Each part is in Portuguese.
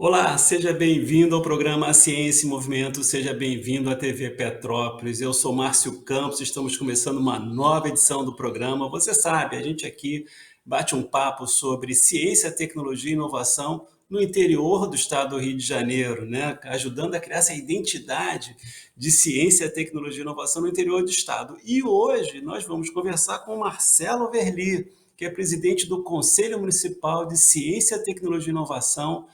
Olá, seja bem-vindo ao programa Ciência em Movimento, seja bem-vindo à TV Petrópolis. Eu sou Márcio Campos, estamos começando uma nova edição do programa. Você sabe, a gente aqui bate um papo sobre ciência, tecnologia e inovação no interior do estado do Rio de Janeiro, né? Ajudando a criar essa identidade de ciência, tecnologia e inovação no interior do estado. E hoje nós vamos conversar com o Marcelo Verli, que é presidente do Conselho Municipal de Ciência, Tecnologia e Inovação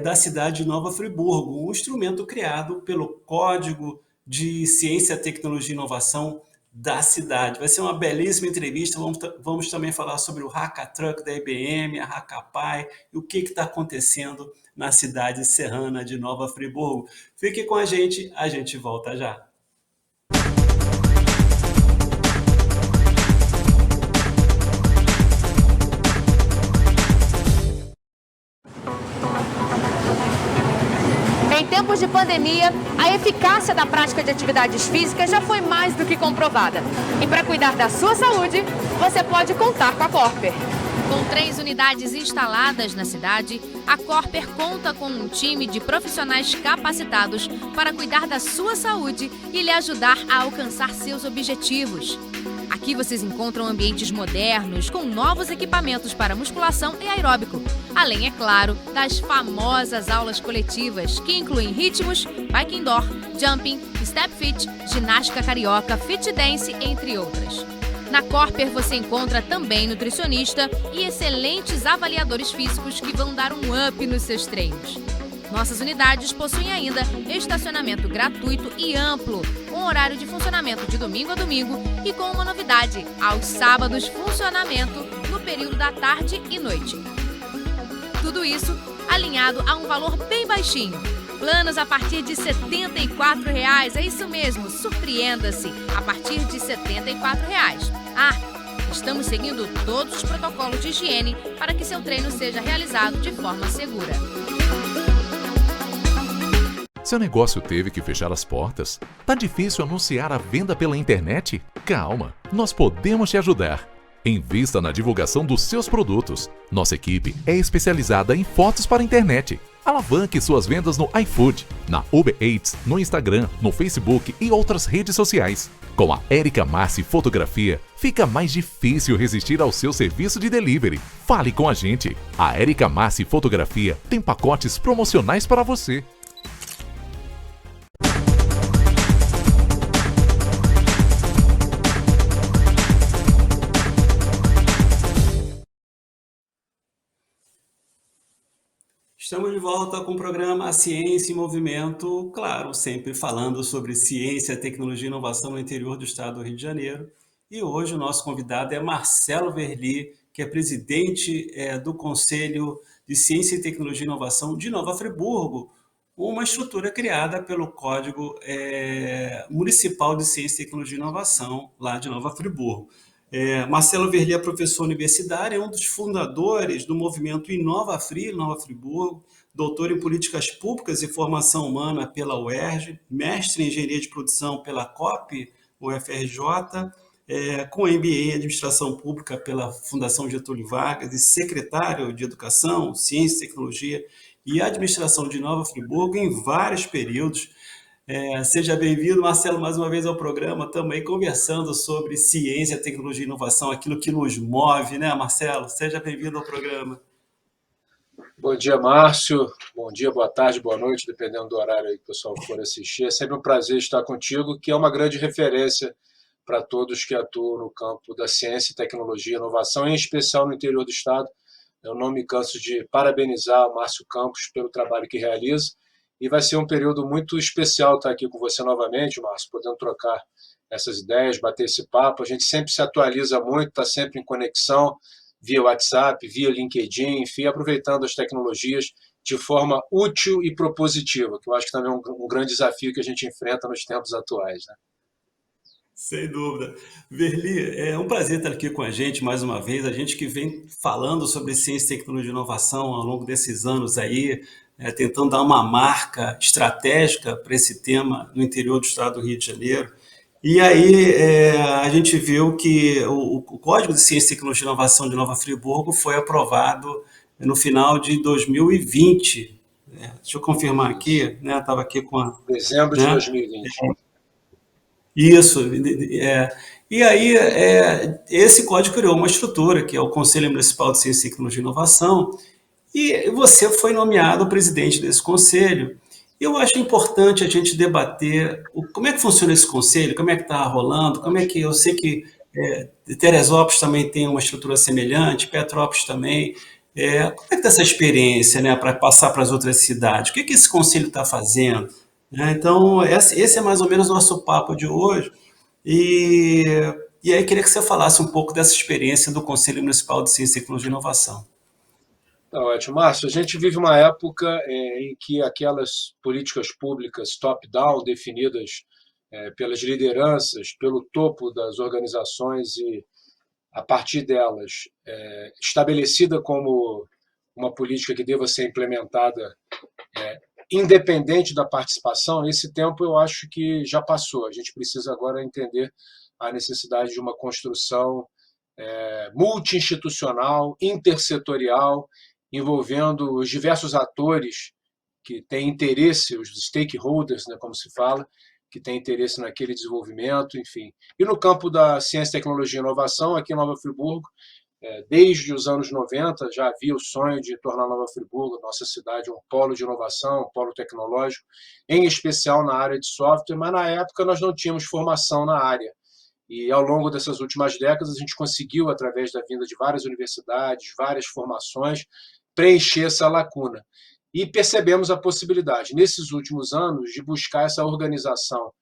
da cidade de Nova Friburgo, um instrumento criado pelo Código de Ciência, Tecnologia e Inovação da cidade. Vai ser uma belíssima entrevista, vamos também falar sobre o Hackatruck da IBM, a Hackapay e o que está acontecendo na cidade serrana de Nova Friburgo. Fique com a gente volta já. Em tempos de pandemia, a eficácia da prática de atividades físicas já foi mais do que comprovada. E para cuidar da sua saúde, você pode contar com a Corper. Com 3 unidades instaladas na cidade, a Corper conta com um time de profissionais capacitados para cuidar da sua saúde e lhe ajudar a alcançar seus objetivos. Aqui vocês encontram ambientes modernos, com novos equipamentos para musculação e aeróbico. Além, é claro, das famosas aulas coletivas, que incluem ritmos, bike indoor, jumping, step fit, ginástica carioca, fit dance, entre outras. Na Corper você encontra também nutricionista e excelentes avaliadores físicos que vão dar um up nos seus treinos. Nossas unidades possuem ainda estacionamento gratuito e amplo, com horário de funcionamento de domingo a domingo e com uma novidade, aos sábados funcionamento no período da tarde e noite. Tudo isso alinhado a um valor bem baixinho. Planos a partir de R$ 74,00, é isso mesmo, surpreenda-se, a partir de R$ 74,00. Estamos seguindo todos os protocolos de higiene para que seu treino seja realizado de forma segura. Seu negócio teve que fechar as portas? Tá difícil anunciar a venda pela internet? Calma, nós podemos te ajudar. Invista na divulgação dos seus produtos. Nossa equipe é especializada em fotos para a internet. Alavanque suas vendas no iFood, na Uber Eats, no Instagram, no Facebook e outras redes sociais. Com a Érica Massi Fotografia, fica mais difícil resistir ao seu serviço de delivery. Fale com a gente. A Érica Massi Fotografia tem pacotes promocionais para você. Estamos de volta com o programa Ciência em Movimento, claro, sempre falando sobre ciência, tecnologia e inovação no interior do estado do Rio de Janeiro. E hoje o nosso convidado é Marcelo Verli, que é presidente do Conselho de Ciência e Tecnologia e Inovação de Nova Friburgo, uma estrutura criada pelo Código Municipal de Ciência, Tecnologia e Inovação, lá de Nova Friburgo. Marcelo Verli é professor universitário, é um dos fundadores do movimento Inova Fri, Nova Friburgo, doutor em Políticas Públicas e Formação Humana pela UERJ, mestre em Engenharia de Produção pela COP, UFRJ, com MBA em Administração Pública pela Fundação Getúlio Vargas e secretário de Educação, Ciência, Tecnologia e Administração de Nova Friburgo em vários períodos. Seja bem-vindo, Marcelo, mais uma vez ao programa, também conversando sobre ciência, tecnologia e inovação, aquilo que nos move, né, Marcelo? Seja bem-vindo ao programa. Bom dia, Márcio. Bom dia, boa tarde, boa noite, dependendo do horário aí que o pessoal for assistir. É sempre um prazer estar contigo, que é uma grande referência para todos que atuam no campo da ciência, tecnologia e inovação, em especial no interior do estado. Eu não me canso de parabenizar o Márcio Campos pelo trabalho que realiza. E vai ser um período muito especial estar aqui com você novamente, Márcio, podendo trocar essas ideias, bater esse papo. A gente sempre se atualiza muito, está sempre em conexão, via WhatsApp, via LinkedIn, enfim, aproveitando as tecnologias de forma útil e propositiva, que eu acho que também é um grande desafio que a gente enfrenta nos tempos atuais, né? Sem dúvida. Verli, é um prazer estar aqui com a gente mais uma vez, a gente que vem falando sobre ciência, tecnologia e inovação ao longo desses anos aí, tentando dar uma marca estratégica para esse tema no interior do estado do Rio de Janeiro. E aí a gente viu que o Código de Ciência, Tecnologia e Inovação de Nova Friburgo foi aprovado no final de 2020, Deixa eu confirmar aqui, né? Estava aqui com a, Dezembro de né? 2020. Isso. E aí, esse código criou uma estrutura, que é o Conselho Municipal de Ciência, Tecnologia e Inovação, e você foi nomeado presidente desse conselho. Eu acho importante a gente debater como é que funciona esse conselho, como é que está rolando, como é que eu sei que Teresópolis também tem uma estrutura semelhante, Petrópolis também. Como é que está essa experiência, né, para passar para as outras cidades? O que esse conselho está fazendo? Né? Então, esse é mais ou menos o nosso papo de hoje. E, e aí queria que você falasse um pouco dessa experiência do Conselho Municipal de Ciência, Tecnologia e Inovação. Tá ótimo. Márcio, a gente vive uma época em que aquelas políticas públicas top-down, definidas pelas lideranças, pelo topo das organizações e, a partir delas, estabelecida como uma política que deva ser implementada independente da participação, esse tempo eu acho que já passou. A gente precisa agora entender a necessidade de uma construção multi-institucional, intersetorial, envolvendo os diversos atores que têm interesse, os stakeholders, né, como se fala, que têm interesse naquele desenvolvimento, enfim. E no campo da ciência, tecnologia e inovação, aqui em Nova Friburgo, desde os anos 90, já havia o sonho de tornar Nova Friburgo, nossa cidade, um polo de inovação, um polo tecnológico, em especial na área de software, mas na época nós não tínhamos formação na área. E ao longo dessas últimas décadas, a gente conseguiu, através da vinda de várias universidades, várias formações, preencher essa lacuna. E percebemos a possibilidade, nesses últimos anos, de buscar essa organização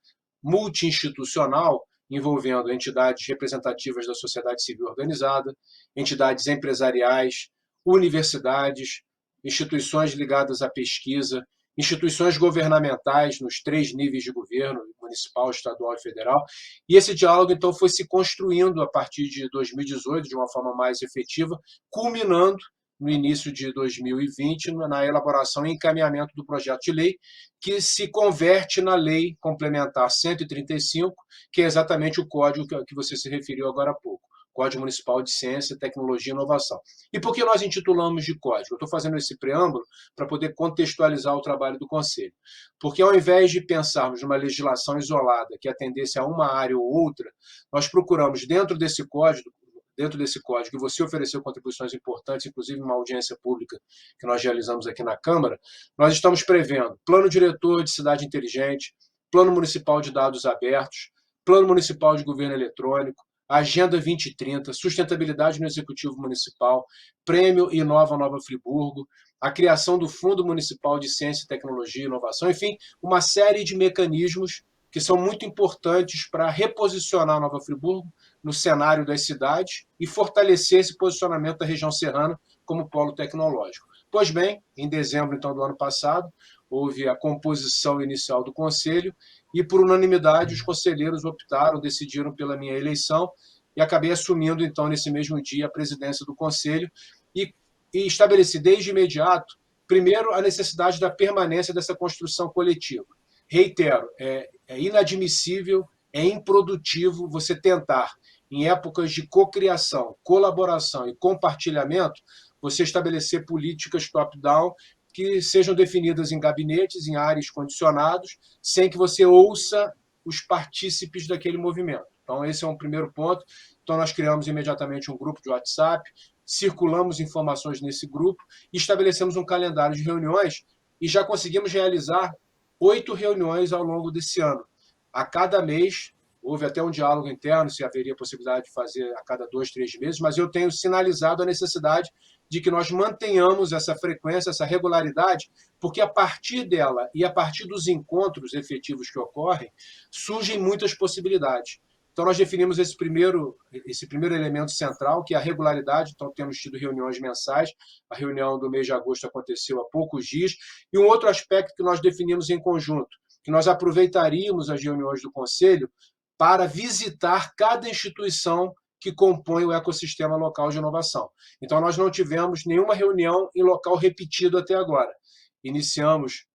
multi-institucional, envolvendo entidades representativas da sociedade civil organizada, entidades empresariais, universidades, instituições ligadas à pesquisa, instituições governamentais nos 3 níveis de governo, municipal, estadual e federal. E esse diálogo, então, foi se construindo a partir de 2018, de uma forma mais efetiva, culminando no início de 2020, na elaboração e encaminhamento do projeto de lei, que se converte na Lei Complementar 135, que é exatamente o código que você se referiu agora há pouco, Código Municipal de Ciência, Tecnologia e Inovação. E por que nós intitulamos de código? Eu estou fazendo esse preâmbulo para poder contextualizar o trabalho do Conselho. Porque ao invés de pensarmos numa legislação isolada que atendesse a uma área ou outra, nós procuramos, dentro desse código, que você ofereceu contribuições importantes, inclusive uma audiência pública que nós realizamos aqui na Câmara, nós estamos prevendo plano diretor de cidade inteligente, plano municipal de dados abertos, plano municipal de governo eletrônico, Agenda 2030, sustentabilidade no Executivo Municipal, Prêmio Inova Nova Friburgo, a criação do Fundo Municipal de Ciência, Tecnologia e Inovação, enfim, uma série de mecanismos que são muito importantes para reposicionar Nova Friburgo no cenário das cidades e fortalecer esse posicionamento da região serrana como polo tecnológico. Pois bem, em dezembro então, do ano passado, houve a composição inicial do Conselho e, por unanimidade, os conselheiros decidiram pela minha eleição e acabei assumindo, então, nesse mesmo dia, a presidência do Conselho e estabeleci desde imediato, primeiro, a necessidade da permanência dessa construção coletiva. Reitero, é inadmissível, é improdutivo você tentar, em épocas de cocriação, colaboração e compartilhamento, você estabelecer políticas top-down que sejam definidas em gabinetes, em áreas condicionados, sem que você ouça os partícipes daquele movimento. Então, esse é um primeiro ponto. Então, nós criamos imediatamente um grupo de WhatsApp, circulamos informações nesse grupo e estabelecemos um calendário de reuniões e já conseguimos realizar 8 reuniões ao longo desse ano. A cada mês, houve até um diálogo interno, se haveria possibilidade de fazer a cada 2, 3 meses, mas eu tenho sinalizado a necessidade de que nós mantenhamos essa frequência, essa regularidade, porque a partir dela e a partir dos encontros efetivos que ocorrem, surgem muitas possibilidades. Então, nós definimos esse primeiro elemento central, que é a regularidade. Então, temos tido reuniões mensais. A reunião do mês de agosto aconteceu há poucos dias. E um outro aspecto que nós definimos em conjunto, que nós aproveitaríamos as reuniões do Conselho para visitar cada instituição que compõe o ecossistema local de inovação. Então, nós não tivemos nenhuma reunião em local repetido até agora. Iniciamos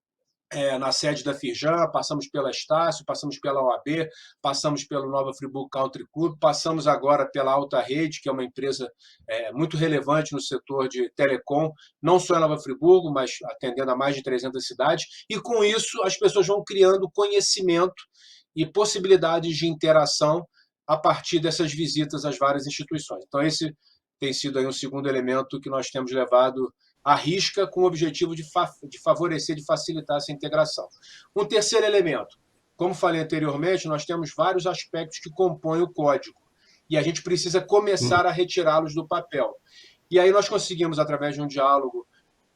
na sede da Firjan, passamos pela Estácio, passamos pela OAB, passamos pelo Nova Friburgo Country Club, passamos agora pela Alta Rede, que é uma empresa muito relevante no setor de telecom, não só em Nova Friburgo, mas atendendo a mais de 300 cidades, e com isso as pessoas vão criando conhecimento e possibilidades de interação a partir dessas visitas às várias instituições. Então, esse tem sido aí um segundo elemento que nós temos levado à risca com o objetivo de favorecer, de facilitar essa integração. Um terceiro elemento, como falei anteriormente, nós temos vários aspectos que compõem o código e a gente precisa começar a retirá-los do papel. E aí nós conseguimos, através de um diálogo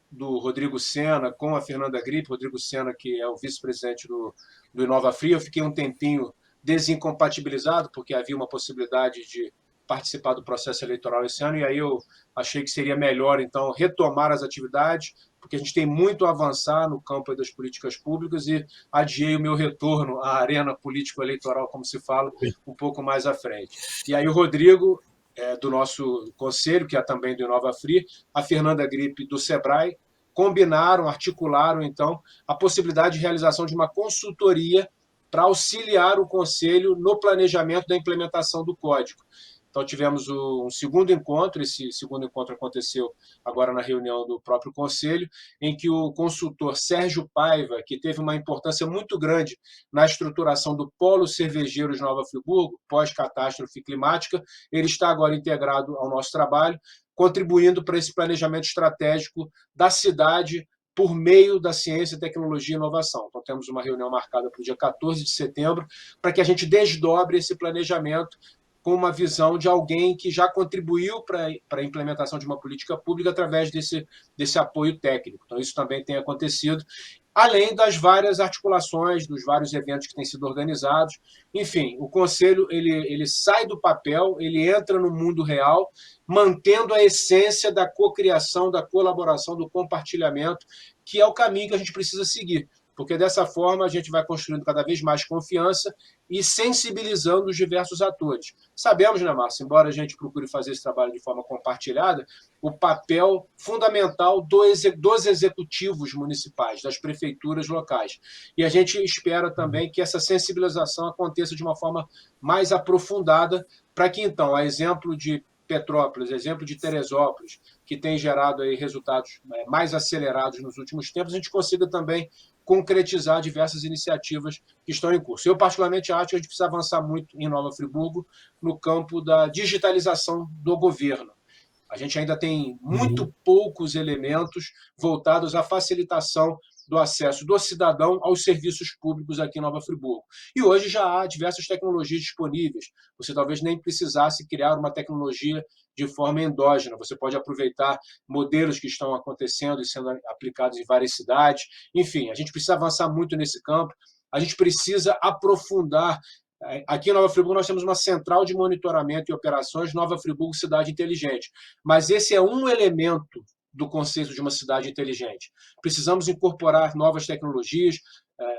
do Rodrigo Sena com a Fernanda Grip, Rodrigo Sena, que é o vice-presidente do InovaFri, eu fiquei um tempinho desincompatibilizado, porque havia uma possibilidade de participar do processo eleitoral esse ano, e aí eu achei que seria melhor, então, retomar as atividades, porque a gente tem muito a avançar no campo das políticas públicas e adiei o meu retorno à arena político-eleitoral, como se fala, um pouco mais à frente. E aí o Rodrigo, do nosso conselho, que é também do InovaFri, a Fernanda Grip, do Sebrae, combinaram, articularam, então, a possibilidade de realização de uma consultoria para auxiliar o Conselho no planejamento da implementação do código. Então, tivemos um segundo encontro, esse segundo encontro aconteceu agora na reunião do próprio Conselho, em que o consultor Sérgio Paiva, que teve uma importância muito grande na estruturação do Polo Cervejeiro de Nova Friburgo, pós-catástrofe climática, ele está agora integrado ao nosso trabalho, contribuindo para esse planejamento estratégico da cidade por meio da ciência, tecnologia e inovação. Então, temos uma reunião marcada para o dia 14 de setembro, para que a gente desdobre esse planejamento com uma visão de alguém que já contribuiu para a implementação de uma política pública através desse apoio técnico. Então, isso também tem acontecido, além das várias articulações, dos vários eventos que têm sido organizados. Enfim, o Conselho ele sai do papel, ele entra no mundo real, mantendo a essência da cocriação, da colaboração, do compartilhamento, que é o caminho que a gente precisa seguir, porque dessa forma a gente vai construindo cada vez mais confiança e sensibilizando os diversos atores. Sabemos, né, Márcio, embora a gente procure fazer esse trabalho de forma compartilhada, o papel fundamental dos executivos municipais, das prefeituras locais. E a gente espera também que essa sensibilização aconteça de uma forma mais aprofundada, para que, então, a exemplo de Petrópolis, exemplo de Teresópolis, que tem gerado aí resultados mais acelerados nos últimos tempos, a gente consiga também concretizar diversas iniciativas que estão em curso. Eu, particularmente, acho que a gente precisa avançar muito em Nova Friburgo no campo da digitalização do governo. A gente ainda tem muito poucos elementos voltados à facilitação do acesso do cidadão aos serviços públicos aqui em Nova Friburgo. E hoje já há diversas tecnologias disponíveis. Você talvez nem precisasse criar uma tecnologia de forma endógena. Você pode aproveitar modelos que estão acontecendo e sendo aplicados em várias cidades. Enfim, a gente precisa avançar muito nesse campo. A gente precisa aprofundar. Aqui em Nova Friburgo nós temos uma central de monitoramento e operações, Nova Friburgo Cidade Inteligente. Mas esse é um elemento do conceito de uma cidade inteligente. Precisamos incorporar novas tecnologias.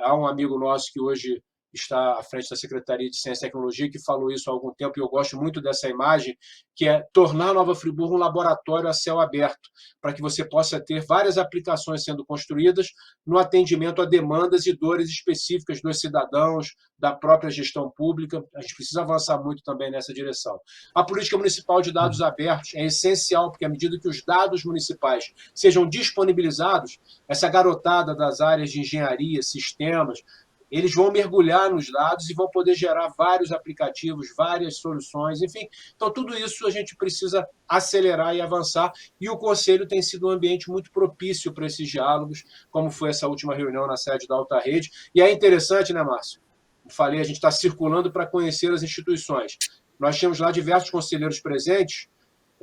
Há um amigo nosso que hoje está à frente da Secretaria de Ciência e Tecnologia, que falou isso há algum tempo, e eu gosto muito dessa imagem, que é tornar Nova Friburgo um laboratório a céu aberto, para que você possa ter várias aplicações sendo construídas no atendimento a demandas e dores específicas dos cidadãos, da própria gestão pública. A gente precisa avançar muito também nessa direção. A política municipal de dados abertos é essencial, porque à medida que os dados municipais sejam disponibilizados, essa garotada das áreas de engenharia, sistemas, eles vão mergulhar nos dados e vão poder gerar vários aplicativos, várias soluções, enfim. Então, tudo isso a gente precisa acelerar e avançar, e o Conselho tem sido um ambiente muito propício para esses diálogos, como foi essa última reunião na sede da Alta Rede. E é interessante, né, Márcio? Falei, a gente está circulando para conhecer as instituições. Nós tínhamos lá diversos conselheiros presentes,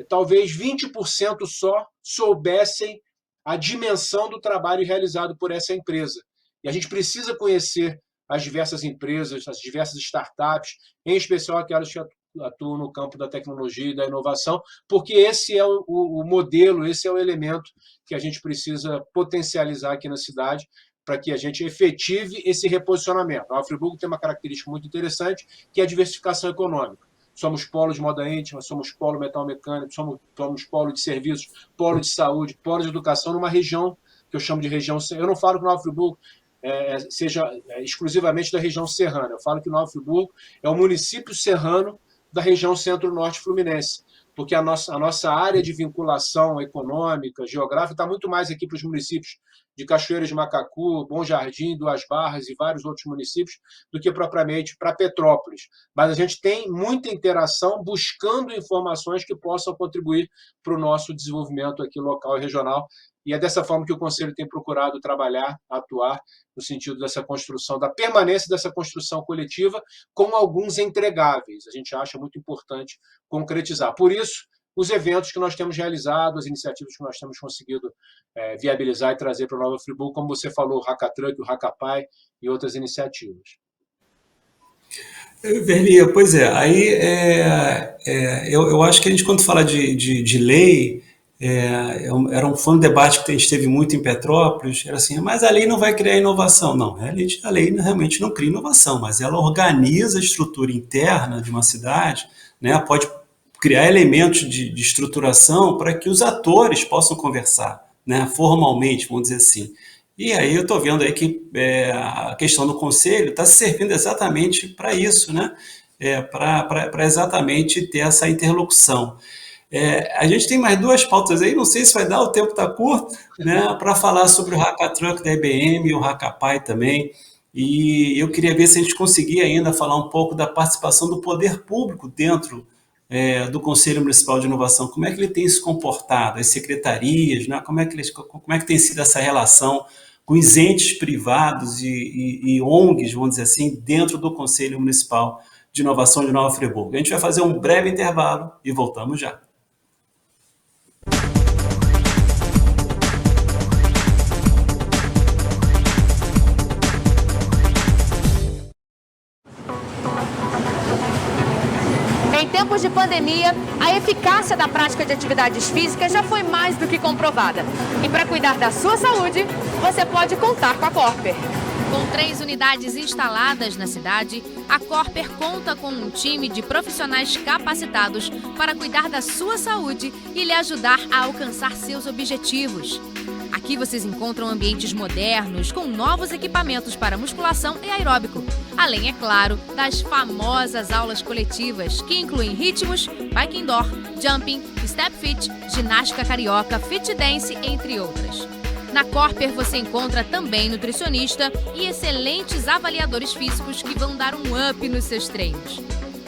talvez 20% só soubessem a dimensão do trabalho realizado por essa empresa. E a gente precisa conhecer as diversas empresas, as diversas startups, em especial aquelas que atuam no campo da tecnologia e da inovação, porque esse é o modelo, esse é o elemento que a gente precisa potencializar aqui na cidade para que a gente efetive esse reposicionamento. A Friburgo tem uma característica muito interessante, que é a diversificação econômica. Somos polo de moda íntima, somos polo metal mecânico, somos polo de serviços, polo de saúde, polo de educação, numa região que eu chamo de região... Eu não falo que Nova Friburgo seja exclusivamente da região serrana. Eu falo que Nova Friburgo é o município serrano da região centro-norte fluminense, porque a nossa área de vinculação econômica, geográfica, está muito mais aqui para os municípios de Cachoeira de Macacu, Bom Jardim, Duas Barras e vários outros municípios, do que propriamente para Petrópolis. Mas a gente tem muita interação buscando informações que possam contribuir para o nosso desenvolvimento aqui local e regional. E é dessa forma que o Conselho tem procurado trabalhar, atuar, no sentido dessa construção, da permanência dessa construção coletiva, com alguns entregáveis. A gente acha muito importante concretizar. Por isso, os eventos que nós temos realizado, as iniciativas que nós temos conseguido viabilizar e trazer para o Nova Friburgo, como você falou, o Hackatruck, o Hackapai e outras iniciativas. Verlia, pois é, aí eu acho que a gente, quando fala de lei, foi um debate que a gente teve muito em Petrópolis, era assim, mas a lei não vai criar inovação. Não, a lei realmente não cria inovação, mas ela organiza a estrutura interna de uma cidade, né, pode criar elementos de estruturação para que os atores possam conversar, né, formalmente, vamos dizer assim. E aí eu estou vendo aí que a questão do conselho está servindo exatamente para isso, né? Para exatamente ter essa interlocução. A gente tem mais duas pautas aí, não sei se vai dar, o tempo está curto, né? Para falar sobre o Hackatruck da IBM e o Hackapai também. E eu queria ver se a gente conseguia ainda falar um pouco da participação do poder público dentro do Conselho Municipal de Inovação. Como é que ele tem se comportado, as secretarias, né? Como é que tem sido essa relação com os entes privados e ONGs, vamos dizer assim, dentro do Conselho Municipal de Inovação de Nova Friburgo. A gente vai fazer um breve intervalo e voltamos já. Em tempos de pandemia, a eficácia da prática de atividades físicas já foi mais do que comprovada. E para cuidar da sua saúde, você pode contar com a Corper. Com 3 unidades instaladas na cidade, a Corper conta com um time de profissionais capacitados para cuidar da sua saúde e lhe ajudar a alcançar seus objetivos. Aqui vocês encontram ambientes modernos, com novos equipamentos para musculação e aeróbico. Além, é claro, das famosas aulas coletivas, que incluem ritmos, bike indoor, jumping, step fit, ginástica carioca, fit dance, entre outras. Na Corper você encontra também nutricionista e excelentes avaliadores físicos que vão dar um up nos seus treinos.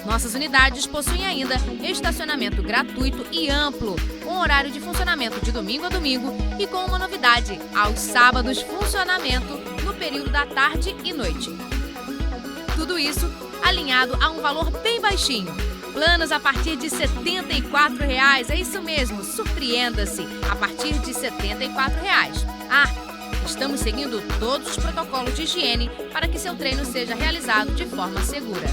Nossas unidades possuem ainda estacionamento gratuito e amplo, com horário de funcionamento de domingo a domingo e com uma novidade, aos sábados funcionamento no período da tarde e noite. Tudo isso alinhado a um valor bem baixinho. Planos a partir de R$ 74,00, é isso mesmo, surpreenda-se, a partir de R$ 74,00. Estamos seguindo todos os protocolos de higiene para que seu treino seja realizado de forma segura.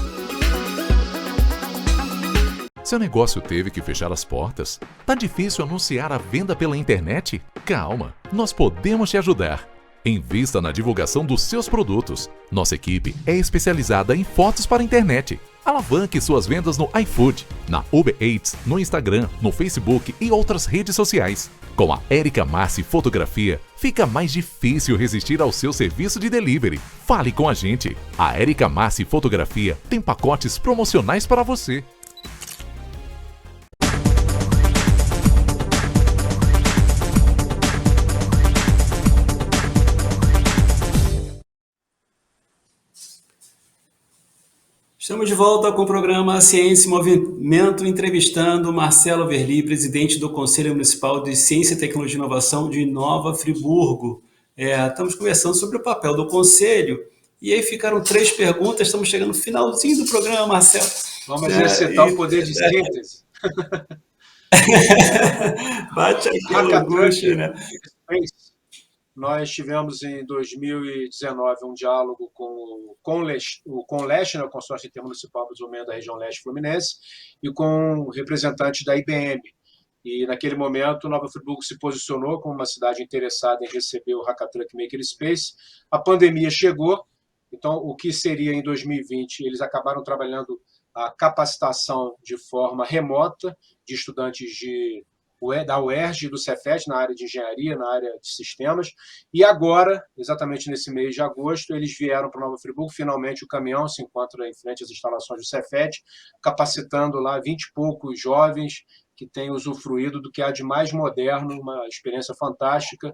Seu negócio teve que fechar as portas? Tá difícil anunciar a venda pela internet? Calma, nós podemos te ajudar. Invista na divulgação dos seus produtos. Nossa equipe é especializada em fotos para a internet. Alavanque suas vendas no iFood, na Uber Eats, no Instagram, no Facebook e outras redes sociais. Com a Érica Massi Fotografia, fica mais difícil resistir ao seu serviço de delivery. Fale com a gente. A Érica Massi Fotografia tem pacotes promocionais para você. Estamos de volta com o programa Ciência e Movimento, entrevistando Marcelo Verli, presidente do Conselho Municipal de Ciência, Tecnologia e Inovação de Nova Friburgo. Estamos conversando sobre o papel do Conselho, e aí ficaram 3 perguntas, estamos chegando no finalzinho do programa, Marcelo. Vamos exercitar o poder de síntese. Bate aquela angústia, né? Nós tivemos em 2019 um diálogo com o Conleste, o Consórcio Intermunicipal de Desenvolvimento da Região Leste Fluminense, e com representantes da IBM. E, naquele momento, Nova Friburgo se posicionou como uma cidade interessada em receber o Hackatruck Makerspace. A pandemia chegou, então, o que seria em 2020, eles acabaram trabalhando a capacitação de forma remota de estudantes de da UERJ e do Cefet, na área de engenharia, na área de sistemas, e agora, exatamente nesse mês de agosto, eles vieram para Nova Friburgo, finalmente o caminhão se encontra em frente às instalações do Cefet, capacitando lá 20 e poucos jovens que têm usufruído do que há de mais moderno, uma experiência fantástica.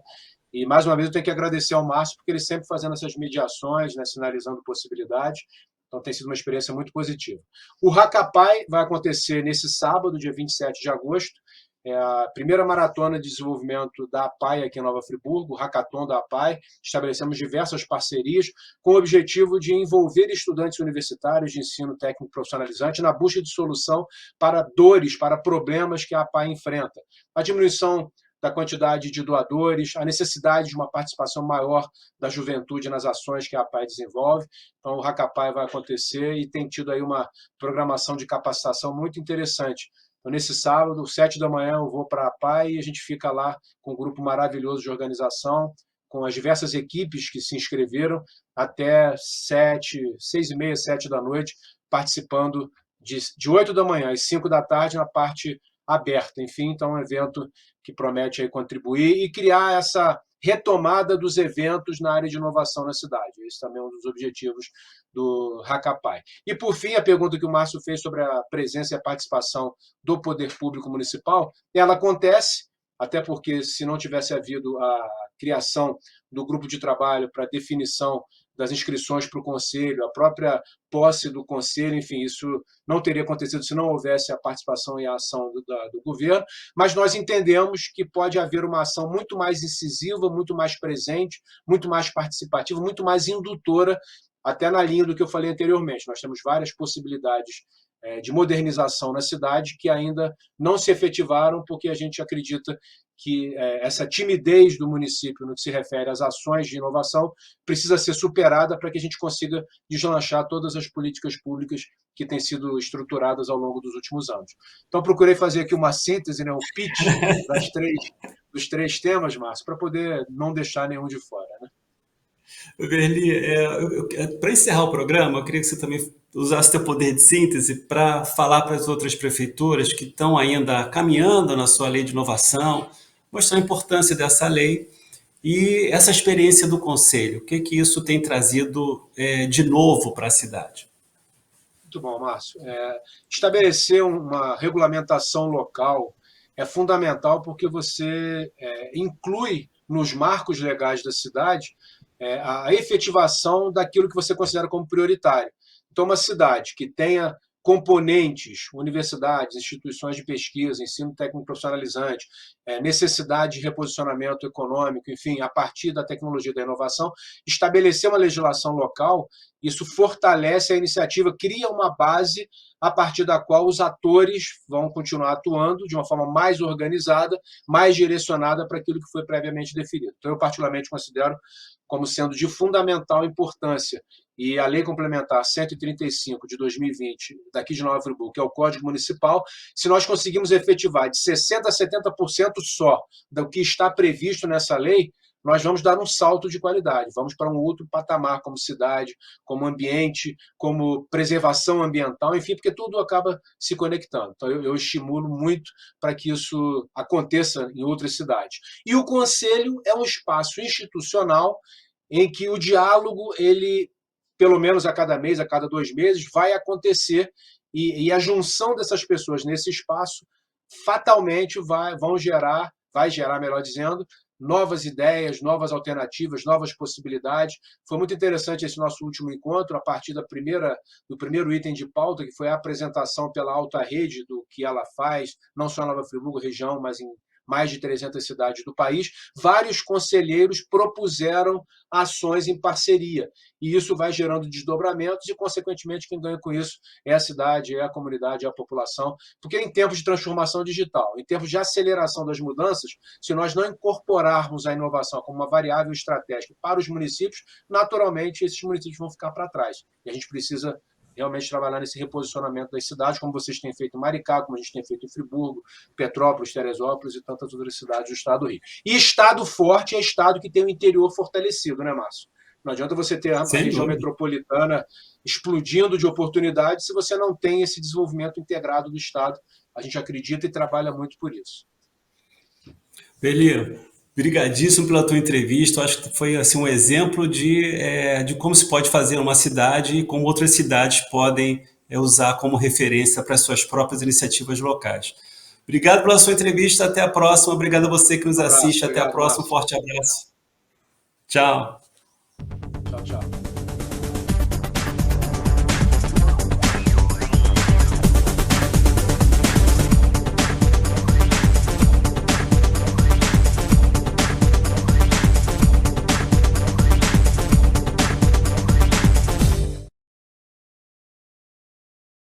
E, mais uma vez, eu tenho que agradecer ao Márcio, porque ele sempre fazendo essas mediações, né, sinalizando possibilidades. Então, tem sido uma experiência muito positiva. O Hackapai vai acontecer nesse sábado, dia 27 de agosto. É a primeira maratona de desenvolvimento da APAI aqui em Nova Friburgo, o Hackathon da APAI. Estabelecemos diversas parcerias com o objetivo de envolver estudantes universitários de ensino técnico profissionalizante na busca de solução para dores, para problemas que a APAI enfrenta. A diminuição da quantidade de doadores, a necessidade de uma participação maior da juventude nas ações que a APAI desenvolve. Então, o Hackapai vai acontecer e tem tido aí uma programação de capacitação muito interessante. Então, nesse sábado, 7 da manhã, eu vou para a APAI e a gente fica lá com um grupo maravilhoso de organização, com as diversas equipes que se inscreveram, até 6h30, 7 da noite, participando de 8 da manhã às 5 da tarde na parte aberta. Enfim, então é um evento que promete aí contribuir e criar essa retomada dos eventos na área de inovação na cidade. Esse também é um dos objetivos do Hackapai. E, por fim, a pergunta que o Márcio fez sobre a presença e a participação do poder público municipal, ela acontece, até porque, se não tivesse havido a criação do grupo de trabalho para definição das inscrições para o Conselho, a própria posse do Conselho, enfim, isso não teria acontecido se não houvesse a participação e a ação do governo, mas nós entendemos que pode haver uma ação muito mais incisiva, muito mais presente, muito mais participativa, muito mais indutora, até na linha do que eu falei anteriormente. Nós temos várias possibilidades de modernização na cidade que ainda não se efetivaram, porque a gente acredita que essa timidez do município no que se refere às ações de inovação precisa ser superada para que a gente consiga deslanchar todas as políticas públicas que têm sido estruturadas ao longo dos últimos anos. Então, procurei fazer aqui uma síntese, né, um pitch dos três temas, Márcio, para poder não deixar nenhum de fora, né? Verli, para encerrar o programa, eu queria que você também usasse seu poder de síntese para falar para as outras prefeituras que estão ainda caminhando na sua lei de inovação, mostrar a importância dessa lei e essa experiência do Conselho. O que isso tem trazido de novo para a cidade? Muito bom, Márcio. Estabelecer uma regulamentação local é fundamental porque você inclui nos marcos legais da cidade a efetivação daquilo que você considera como prioritário. Então, uma cidade que tenha componentes, universidades, instituições de pesquisa, ensino técnico profissionalizante, necessidade de reposicionamento econômico, enfim, a partir da tecnologia e da inovação, estabelecer uma legislação local, isso fortalece a iniciativa, cria uma base a partir da qual os atores vão continuar atuando de uma forma mais organizada, mais direcionada para aquilo que foi previamente definido. Então, eu particularmente considero como sendo de fundamental importância. E a Lei Complementar 135 de 2020, daqui de Nova Friburgo, que é o Código Municipal, se nós conseguimos efetivar de 60% a 70% só do que está previsto nessa lei, nós vamos dar um salto de qualidade, vamos para um outro patamar como cidade, como ambiente, como preservação ambiental, enfim, porque tudo acaba se conectando. Então, eu estimulo muito para que isso aconteça em outras cidades. E o Conselho é um espaço institucional em que o diálogo, ele, pelo menos a cada mês, a cada 2 meses, vai acontecer e a junção dessas pessoas nesse espaço fatalmente vai gerar, melhor dizendo, novas ideias, novas alternativas, novas possibilidades. Foi muito interessante esse nosso último encontro, a partir do primeiro item de pauta, que foi a apresentação pela Alta Rede do que ela faz, não só em Nova Friburgo, região, mas em mais de 300 cidades do país. Vários conselheiros propuseram ações em parceria, e isso vai gerando desdobramentos e, consequentemente, quem ganha com isso é a cidade, é a comunidade, é a população, porque em tempos de transformação digital, em tempos de aceleração das mudanças, se nós não incorporarmos a inovação como uma variável estratégica para os municípios, naturalmente esses municípios vão ficar para trás, e a gente precisa realmente trabalhar nesse reposicionamento das cidades, como vocês têm feito em Maricá, como a gente tem feito em Friburgo, Petrópolis, Teresópolis e tantas outras cidades do estado do Rio. E estado forte é estado que tem o interior fortalecido, né, Márcio? Não adianta você ter a região metropolitana explodindo de oportunidades se você não tem esse desenvolvimento integrado do estado. A gente acredita e trabalha muito por isso. Beli, brigadíssimo pela tua entrevista. Eu acho que foi assim, um exemplo de como se pode fazer uma cidade e como outras cidades podem usar como referência para as suas próprias iniciativas locais. Obrigado pela sua entrevista. Até a próxima. Obrigado a você que nos Um abraço, assiste. Até a obrigado, próxima. Um Márcio. forte abraço. Tchau. Tchau, tchau.